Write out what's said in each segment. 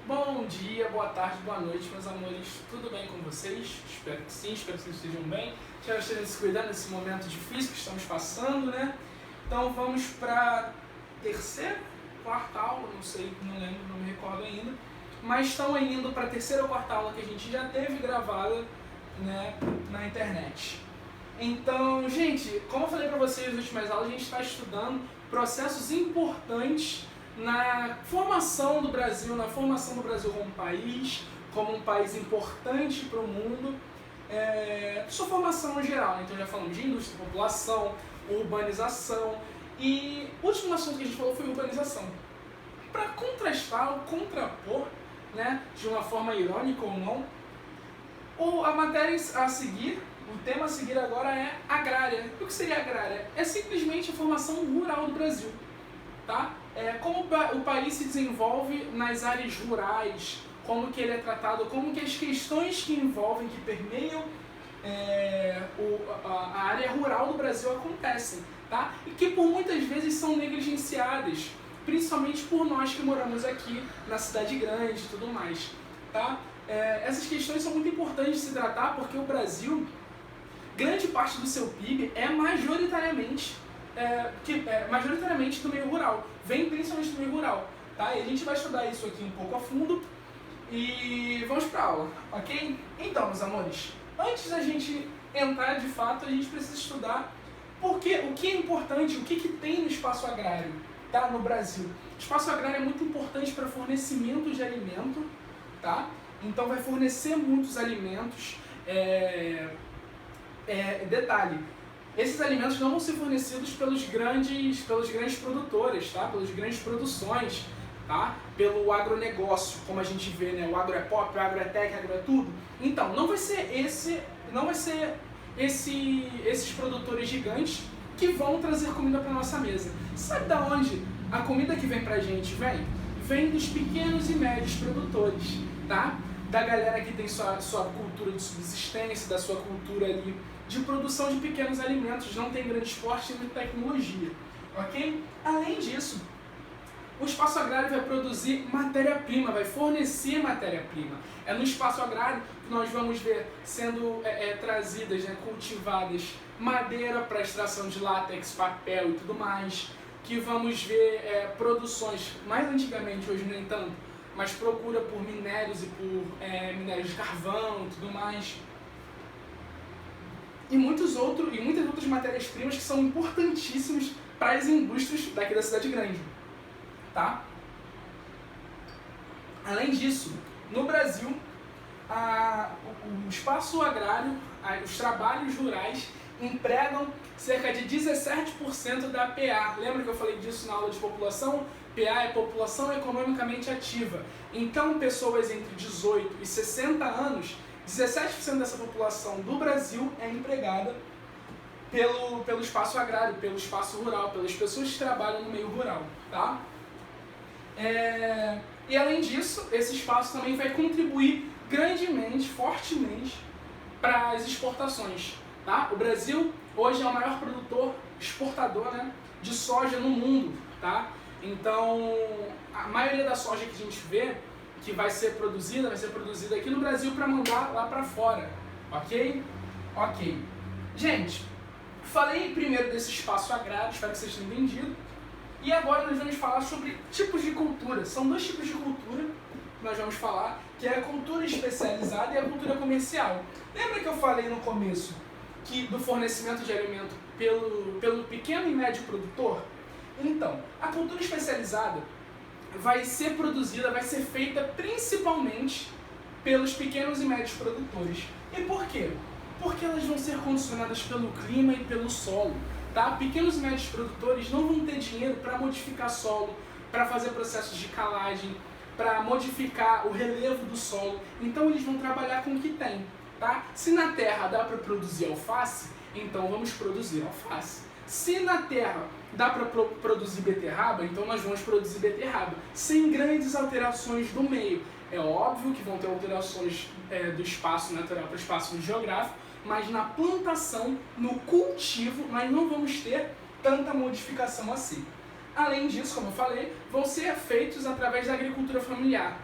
Bom dia, boa tarde, boa noite, meus amores. Tudo bem com vocês? Espero que sim, espero que vocês estejam bem. Espero que estejam se cuidando nesse momento difícil que estamos passando, né? Então vamos para terceira, quarta aula, não sei, não lembro, não me recordo ainda. Mas estão indo para a terceira ou quarta aula que a gente já teve gravada, né, na internet. Então, gente, como eu falei para vocês nas últimas aulas, a gente está estudando processos importantes na formação do Brasil como um país importante para o mundo, sua formação em geral. Então já falamos de indústria, população, urbanização, e o último assunto que a gente falou foi urbanização. Para contrastar ou contrapor, né, de uma forma irônica ou não, a matéria a seguir, o tema a seguir agora é agrária. O que seria agrária? É simplesmente a formação rural do Brasil, tá? Como o país se desenvolve nas áreas rurais, como que ele é tratado, como que as questões que envolvem, que permeiam a área rural do Brasil acontecem, tá? E que por muitas vezes são negligenciadas, principalmente por nós que moramos aqui na cidade grande e tudo mais, tá? Essas questões são muito importantes de se tratar porque o Brasil, grande parte do seu PIB é majoritariamente do meio rural, vem principalmente do meio rural, tá? E a gente vai estudar isso aqui um pouco a fundo e vamos para a aula, ok? Então, meus amores, antes da gente entrar de fato, a gente precisa estudar o que é importante, o que tem no espaço agrário, tá? No Brasil. O espaço agrário é muito importante para fornecimento de alimento, tá? Então vai fornecer muitos alimentos. Detalhe, esses alimentos não vão ser fornecidos pelos grandes produtores, tá? Pelas grandes produções, tá? Pelo agronegócio, como a gente vê, né? O agro é pop, o agro é tech, o agro é tudo. Então, não vai ser esses produtores gigantes que vão trazer comida para nossa mesa. Sabe da onde a comida que vem pra gente vem? Vem dos pequenos e médios produtores, tá? Da galera que tem sua cultura de subsistência, da sua cultura ali de produção de pequenos alimentos, não tem grande esporte nem tecnologia, ok? Além disso, o espaço agrário vai produzir matéria-prima, vai fornecer matéria-prima. É no espaço agrário que nós vamos ver sendo trazidas, né, cultivadas madeira para extração de látex, papel e tudo mais, que vamos ver produções, mais antigamente, hoje nem tanto, mas procura por minérios e por minérios de carvão e tudo mais. E muitas outras matérias-primas que são importantíssimas para as indústrias daqui da cidade grande, tá? Além disso, no Brasil, o espaço agrário, os trabalhos rurais empregam cerca de 17% da PA. Lembra que eu falei disso na aula de população? PA é população economicamente ativa. Então, pessoas entre 18 e 60 anos, 17% dessa população do Brasil é empregada pelo espaço agrário, pelo espaço rural, pelas pessoas que trabalham no meio rural, tá? E além disso, esse espaço também vai contribuir grandemente, fortemente para as exportações, tá? O Brasil hoje é o maior exportador, né, de soja no mundo, tá? Então, a maioria da soja que a gente vê que vai ser produzida aqui no Brasil para mandar lá para fora, ok? Ok. Gente, falei primeiro desse espaço agrário, espero que vocês tenham entendido. E agora nós vamos falar sobre tipos de cultura. São dois tipos de cultura que nós vamos falar, que é a cultura especializada e a cultura comercial. Lembra que eu falei no começo do fornecimento de alimento pelo pequeno e médio produtor? Então, a cultura especializada vai ser feita principalmente pelos pequenos e médios produtores. E por quê? Porque elas vão ser condicionadas pelo clima e pelo solo, tá? Pequenos e médios produtores não vão ter dinheiro para modificar solo, para fazer processos de calagem, para modificar o relevo do solo, então eles vão trabalhar com o que tem, tá? Se na terra dá para produzir alface, então vamos produzir alface. Se na terra dá para produzir beterraba, então nós vamos produzir beterraba, sem grandes alterações do meio. É óbvio que vão ter alterações do espaço natural para o espaço geográfico, mas na plantação, no cultivo, nós não vamos ter tanta modificação assim. Além disso, como eu falei, vão ser feitos através da agricultura familiar.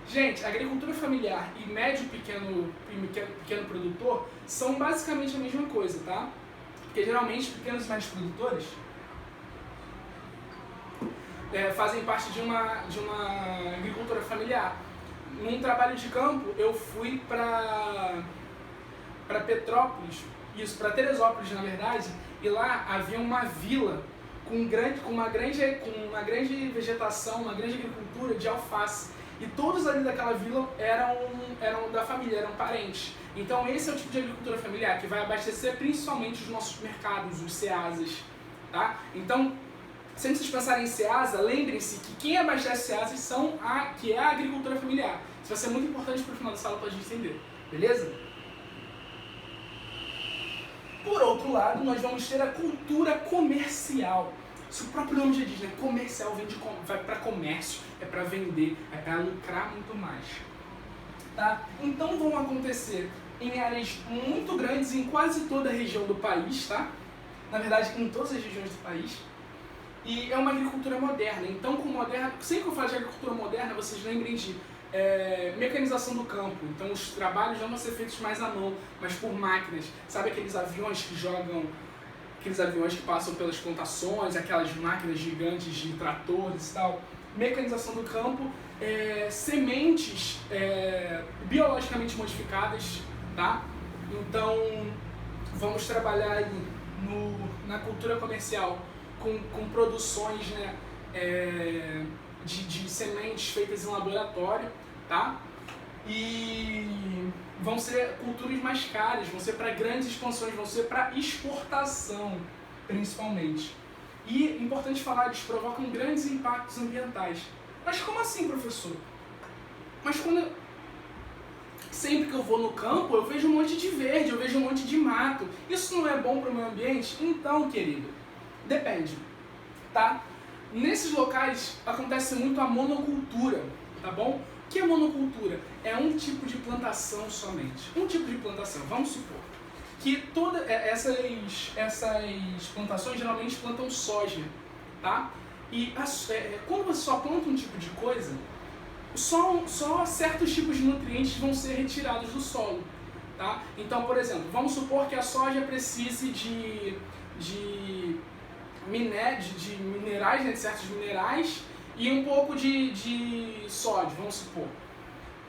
Gente, agricultura familiar e médio pequeno produtor são basicamente a mesma coisa, tá? Porque geralmente pequenos e médios produtores fazem parte de uma agricultura familiar. Num trabalho de campo, eu fui para Petrópolis, isso, para Teresópolis, na verdade, e lá havia uma vila com uma grande vegetação, uma grande agricultura de alface. E todos ali daquela vila eram da família, eram parentes. Então esse é o tipo de agricultura familiar que vai abastecer principalmente os nossos mercados, os CEASAs, tá? Então, sempre que vocês pensarem em CEASA, lembrem-se que quem abastece CEASAs é a agricultura familiar. Isso vai ser muito importante para o final da sala para a gente entender, beleza? Por outro lado, nós vamos ter a cultura comercial. Isso o próprio nome já diz, né? Comercial vai para comércio, é para vender, é para lucrar muito mais. Tá? Então vão acontecer em áreas muito grandes em quase toda a região do país, tá? Na verdade, em todas as regiões do país. E é uma agricultura moderna. Então, sempre que eu falo de agricultura moderna, vocês lembrem de mecanização do campo. Então, os trabalhos não vão ser feitos mais à mão, mas por máquinas. Sabe aqueles aviões que passam pelas plantações, aquelas máquinas gigantes de tratores e tal? Mecanização do campo, sementes biologicamente modificadas, tá? Então, vamos trabalhar aí na cultura comercial com produções, né, de sementes feitas em laboratório, tá? E vão ser culturas mais caras, vão ser para grandes expansões, vão ser para exportação, principalmente. E, importante falar, eles provocam grandes impactos ambientais. Mas como assim, professor? Mas sempre que eu vou no campo, eu vejo um monte de verde, eu vejo um monte de mato. Isso não é bom para o meio ambiente? Então, querido, depende, tá? Nesses locais acontece muito a monocultura, tá bom? O que é monocultura? É um tipo de plantação somente. Um tipo de plantação, vamos supor que todas essas plantações geralmente plantam soja, tá? E quando você só planta um tipo de coisa, só certos tipos de nutrientes vão ser retirados do solo, tá? Então, por exemplo, vamos supor que a soja precise de minerais, né, de certos minerais e um pouco de sódio, vamos supor.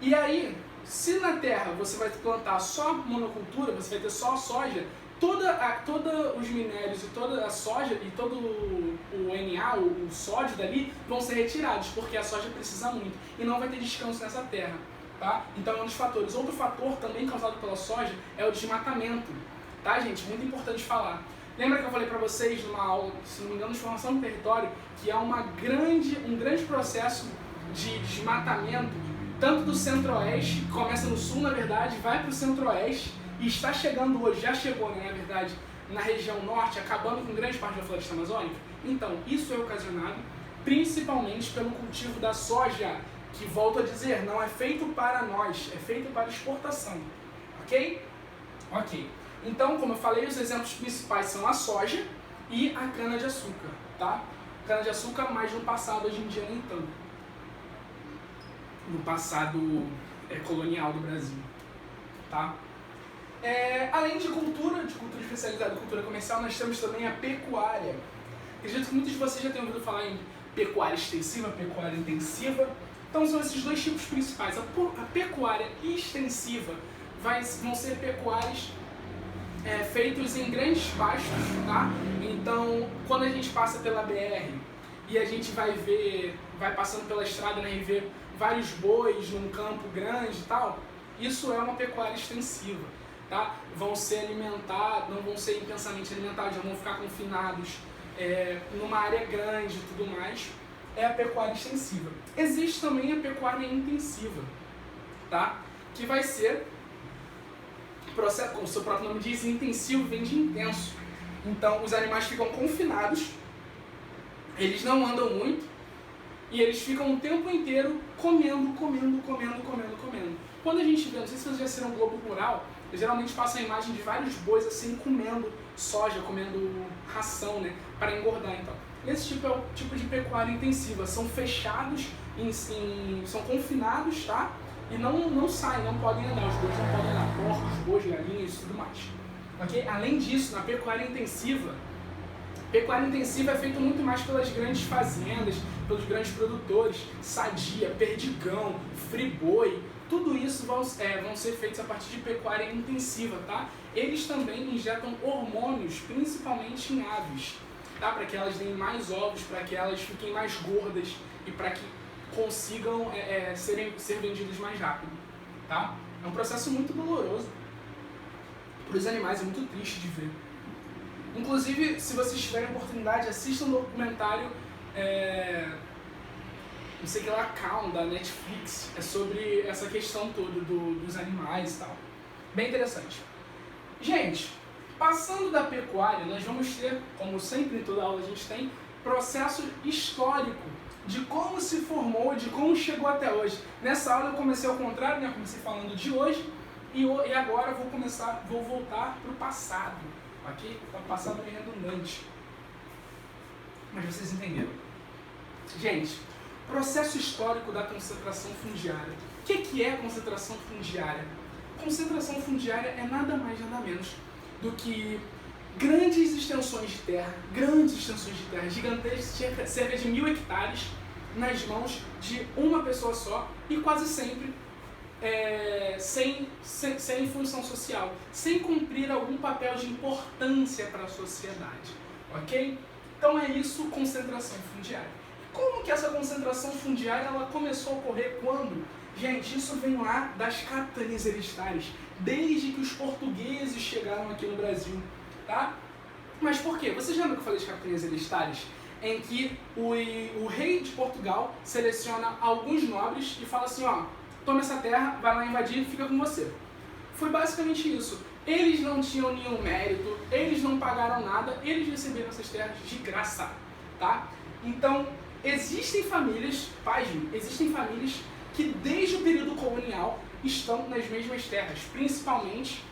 E aí, se na terra você vai plantar só monocultura, você vai ter só soja, todos os minérios e toda a soja e todo o Na, o sódio dali, vão ser retirados, porque a soja precisa muito e não vai ter descanso nessa terra, tá? Então é um dos fatores. Outro fator também causado pela soja é o desmatamento, tá, gente? Muito importante falar. Lembra que eu falei para vocês numa aula, se não me engano, de formação do território, que há um grande processo de desmatamento, tanto do centro-oeste, que começa no sul, na verdade, vai para o centro-oeste e está chegando hoje, já chegou, né, na verdade, na região norte, acabando com grande parte da floresta amazônica. Então, isso é ocasionado principalmente pelo cultivo da soja, que, volto a dizer, não é feito para nós, é feito para exportação, ok? Ok. Então, como eu falei, os exemplos principais são a soja e a cana-de-açúcar, tá? Cana-de-açúcar mais no passado, hoje em dia nem tanto. No passado colonial do Brasil, tá? Além de cultura especializada e cultura comercial, nós temos também a pecuária. Acredito que muitos de vocês já tenham ouvido falar em pecuária extensiva, pecuária intensiva. Então são esses dois tipos principais. A pecuária extensiva vão ser pecuárias feitos em grandes pastos, tá? Então, quando a gente passa pela BR e a gente vai passando pela estrada, né, e vê vários bois num campo grande e tal, isso é uma pecuária extensiva, tá? Vão ser alimentados, não vão ser intensamente alimentados, já vão ficar confinados numa área grande e tudo mais. É a pecuária extensiva. Existe também a pecuária intensiva, tá? Que vai ser, como o seu próprio nome diz, intensivo, vem de intenso. Então, os animais ficam confinados, eles não andam muito, e eles ficam o tempo inteiro comendo. Quando a gente vê, não sei se vocês já viram um Globo Rural, geralmente passa a imagem de vários bois assim comendo soja, comendo ração, né, para engordar. Então, esse tipo é o tipo de pecuária intensiva. São fechados, são confinados, tá? E não saem, não podem andar. Os bois não podem andar. Porcos, bois, galinhas e tudo mais. Okay? Além disso, na pecuária intensiva é feita muito mais pelas grandes fazendas, pelos grandes produtores, Sadia, Perdigão, Friboi, tudo isso vão ser feitos a partir de pecuária intensiva, tá? Eles também injetam hormônios, principalmente em aves, tá? Para que elas deem mais ovos, para que elas fiquem mais gordas e para que consigam ser vendidas mais rápido, tá? É um processo muito doloroso. Para os animais é muito triste de ver. Inclusive, se vocês tiverem oportunidade, assistam um documentário, não sei o que lá, Count, da Netflix, é sobre essa questão toda dos animais e tal. Bem interessante. Gente, passando da pecuária, nós vamos ter, como sempre em toda aula a gente tem, processo histórico de como se formou, de como chegou até hoje. Nessa aula eu comecei ao contrário, né? Comecei falando de hoje e agora vou voltar para o passado. Ok? O passado é redundante. Mas vocês entenderam. Gente, processo histórico da concentração fundiária. O que é concentração fundiária? Concentração fundiária é nada mais, nada menos do que grandes extensões de terra, gigantescas, cerca de 1000 hectares, nas mãos de uma pessoa só e quase sempre sem função social, sem cumprir algum papel de importância para a sociedade, ok? Então é isso, concentração fundiária. Como que essa concentração fundiária ela começou a ocorrer quando? Gente, isso vem lá das capitanias hereditárias, desde que os portugueses chegaram aqui no Brasil, tá? Mas por quê? Vocês lembram que eu falei de capitanias hereditárias? Em que o rei de Portugal seleciona alguns nobres e fala assim, ó, toma essa terra, vai lá invadir e fica com você. Foi basicamente isso. Eles não tinham nenhum mérito, eles não pagaram nada, eles receberam essas terras de graça, tá? Então, existem famílias que desde o período colonial estão nas mesmas terras, principalmente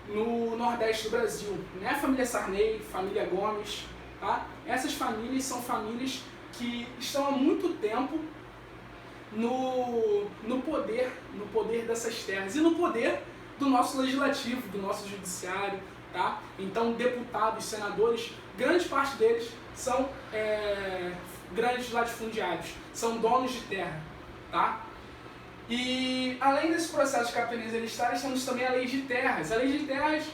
no Nordeste do Brasil. Né? Família Sarney, família Gomes, tá? Essas famílias são famílias que estão há muito tempo no poder dessas terras e no poder do nosso legislativo, do nosso judiciário, tá? Então, deputados, senadores, grande parte deles são grandes latifundiários, são donos de terra, tá? E além desse processo de capitanias hereditárias, temos também a lei de terras. A lei de terras,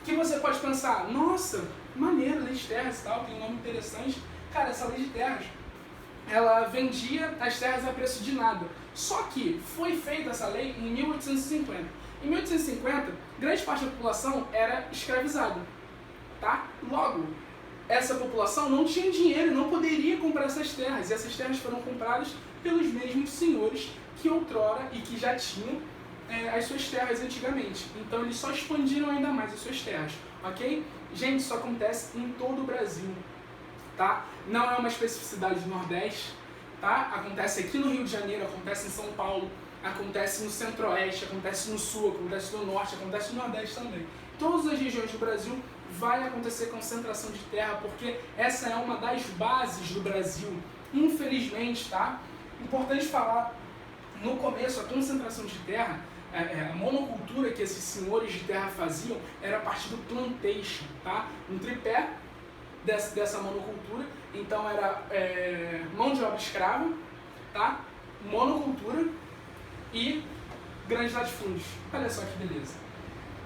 que você pode pensar, nossa, maneiro, lei de terras e tal, tem um nome interessante. Cara, essa lei de terras, ela vendia as terras a preço de nada. Só que foi feita essa lei em 1850. Em 1850, grande parte da população era escravizada, tá? Logo, essa população não tinha dinheiro, não poderia comprar essas terras. E essas terras foram compradas pelos mesmos senhores que outrora e que já tinham as suas terras antigamente. Então eles só expandiram ainda mais as suas terras, ok? Gente, isso acontece em todo o Brasil, tá? Não é uma especificidade do Nordeste, tá? Acontece aqui no Rio de Janeiro, acontece em São Paulo, acontece no Centro-Oeste, acontece no Sul, acontece no Norte, acontece no Nordeste também. Todas as regiões do Brasil vai acontecer concentração de terra, porque essa é uma das bases do Brasil, infelizmente, tá? Importante falar, no começo, a concentração de terra, a monocultura que esses senhores de terra faziam era a partir do plantation, tá? Um tripé dessa monocultura, então era mão de obra escrava, tá? Monocultura e grandes latifúndios. Olha só que beleza.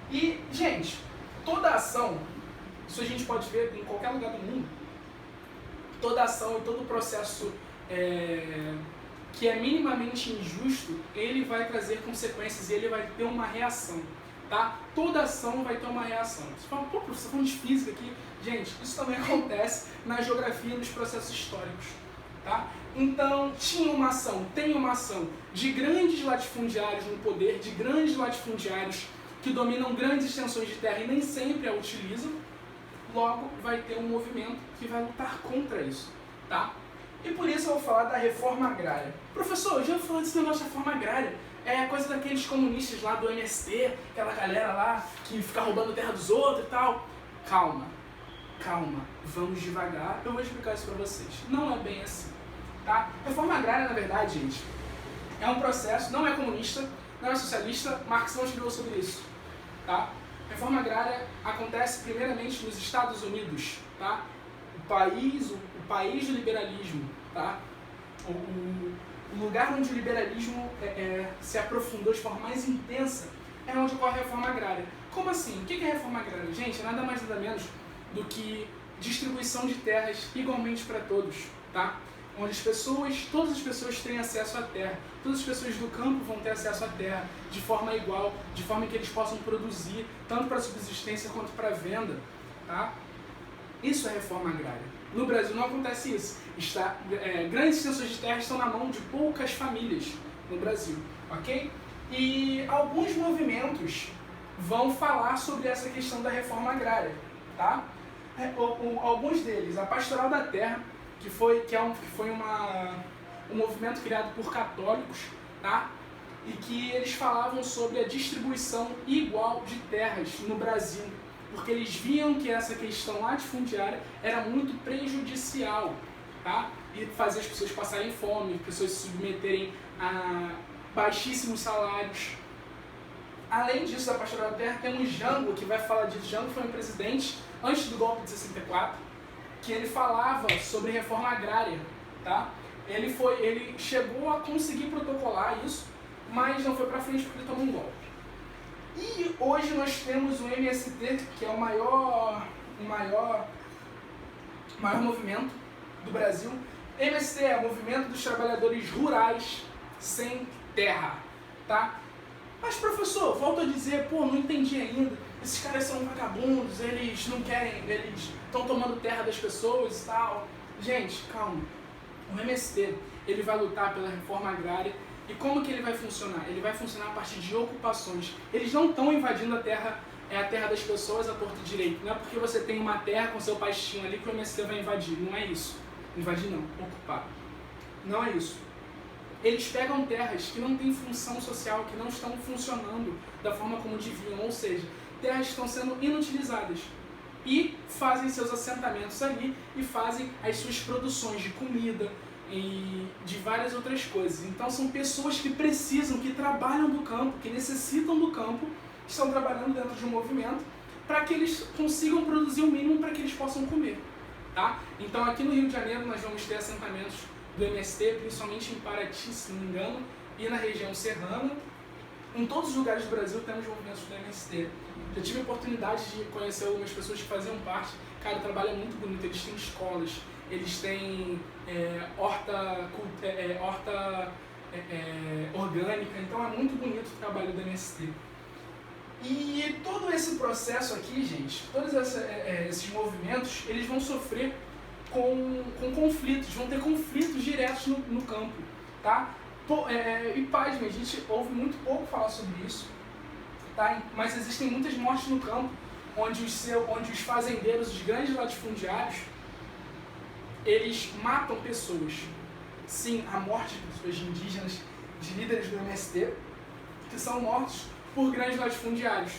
E, gente, toda ação, isso a gente pode ver em qualquer lugar do mundo, toda ação e todo processo que é minimamente injusto, ele vai trazer consequências e ele vai ter uma reação, tá? Toda ação vai ter uma reação. Você fala, pô, professor, falando de física aqui. Gente, isso também acontece na geografia e nos processos históricos, tá? Então, tem uma ação de grandes latifundiários no poder, de grandes latifundiários que dominam grandes extensões de terra e nem sempre a utilizam. Logo, vai ter um movimento que vai lutar contra isso, tá? E por isso eu vou falar da reforma agrária. Professor, eu já falei desse negócio da reforma agrária. É coisa daqueles comunistas lá do MST, aquela galera lá que fica roubando terra dos outros e tal. Calma. calma, vamos devagar, eu vou explicar isso para vocês. Não é bem assim, tá? Reforma agrária, na verdade, gente, é um processo, não é comunista, não é socialista, Marx não escreveu sobre isso, tá? Reforma agrária acontece primeiramente nos Estados Unidos, tá? O país do liberalismo, tá? O lugar onde o liberalismo se aprofundou de forma mais intensa é onde ocorre a reforma agrária. Como assim? O que é reforma agrária? Gente, é nada mais nada menos do que distribuição de terras igualmente para todos, tá? Onde todas as pessoas têm acesso à terra, todas as pessoas do campo vão ter acesso à terra de forma igual, de forma que eles possam produzir, tanto para subsistência quanto para venda, tá? Isso é reforma agrária. No Brasil não acontece isso. Grandes extensões de terra estão na mão de poucas famílias no Brasil, ok? E alguns movimentos vão falar sobre essa questão da reforma agrária, tá? Alguns deles, a Pastoral da Terra, que foi um movimento criado por católicos, tá? E que eles falavam sobre a distribuição igual de terras no Brasil, porque eles viam que essa questão latifundiária era muito prejudicial, tá? E fazia as pessoas passarem fome, as pessoas se submeterem a baixíssimos salários. Além disso, da Pastoral da Terra, temos Jango, que vai falar disso. Jango foi um presidente antes do golpe de 64, que ele falava sobre reforma agrária, tá? Ele chegou a conseguir protocolar isso, mas não foi para frente porque ele tomou um golpe. E hoje nós temos o MST, que é o maior movimento do Brasil. MST é o Movimento dos Trabalhadores Rurais Sem Terra, tá? Mas professor, volto a dizer, não entendi ainda, esses caras são vagabundos, eles não querem, eles estão tomando terra das pessoas e tal. Gente, calma, o MST, ele vai lutar pela reforma agrária. E como que ele vai funcionar? Ele vai funcionar a partir de ocupações. Eles não estão invadindo a terra das pessoas a torto e direito. Não é porque você tem uma terra com seu pastinho ali que o MST vai invadir. Não é isso. Invadir não, ocupar. Não é isso. Eles pegam terras que não têm função social, que não estão funcionando da forma como deviam, ou seja, terras que estão sendo inutilizadas. E fazem seus assentamentos ali e fazem as suas produções de comida, e de várias outras coisas. Então são pessoas que precisam, que trabalham do campo, que necessitam do campo, estão trabalhando dentro de um movimento para que eles consigam produzir o mínimo para que eles possam comer, tá? Então aqui no Rio de Janeiro nós vamos ter assentamentos do MST, principalmente em Paraty, se não me engano, e na região serrana. Em todos os lugares do Brasil temos movimentos do MST. Já tive a oportunidade de conhecer algumas pessoas que faziam parte. Cara, o trabalho é muito bonito, eles têm escolas, eles têm horta orgânica, então é muito bonito o trabalho do MST. E todo esse processo aqui, gente, todos esses movimentos, eles vão sofrer com conflitos, vão ter conflitos diretos no campo, tá? E pasme, a gente ouve muito pouco falar sobre isso, tá? Mas existem muitas mortes no campo, onde os fazendeiros, os grandes latifundiários, eles matam pessoas. Sim, a morte de pessoas indígenas, de líderes do MST, que são mortos por grandes latifundiários,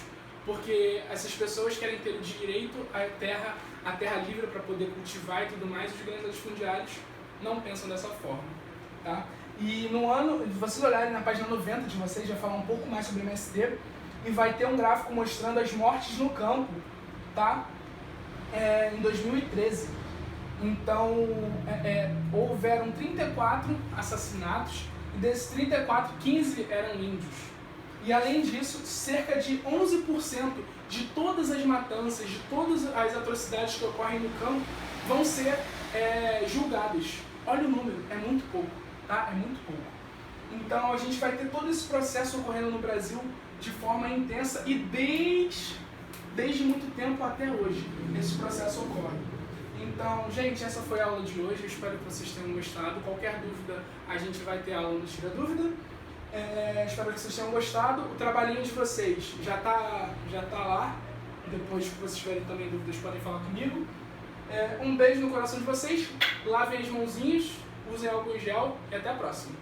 porque essas pessoas querem ter o direito à terra livre para poder cultivar e tudo mais, e os grandes latifundiários não pensam dessa forma, tá? E no ano, se vocês olharem na página 90 de vocês, já falam um pouco mais sobre o MST, e vai ter um gráfico mostrando as mortes no campo, tá? Em 2013. Então, houveram 34 assassinatos, e desses 34, 15 eram índios. E além disso, cerca de 11% de todas as matanças, de todas as atrocidades que ocorrem no campo, vão ser julgadas. Olha o número, é muito pouco, tá? É muito pouco. Então a gente vai ter todo esse processo ocorrendo no Brasil de forma intensa e desde muito tempo até hoje esse processo ocorre. Então, gente, essa foi a aula de hoje, eu espero que vocês tenham gostado. Qualquer dúvida, a gente vai ter aula no Tira Dúvida. Espero que vocês tenham gostado. O trabalhinho de vocês já tá lá. Depois que vocês tiverem também dúvidas, podem falar comigo. Um beijo no coração de vocês. Lavem as mãozinhas, usem álcool em gel e até a próxima.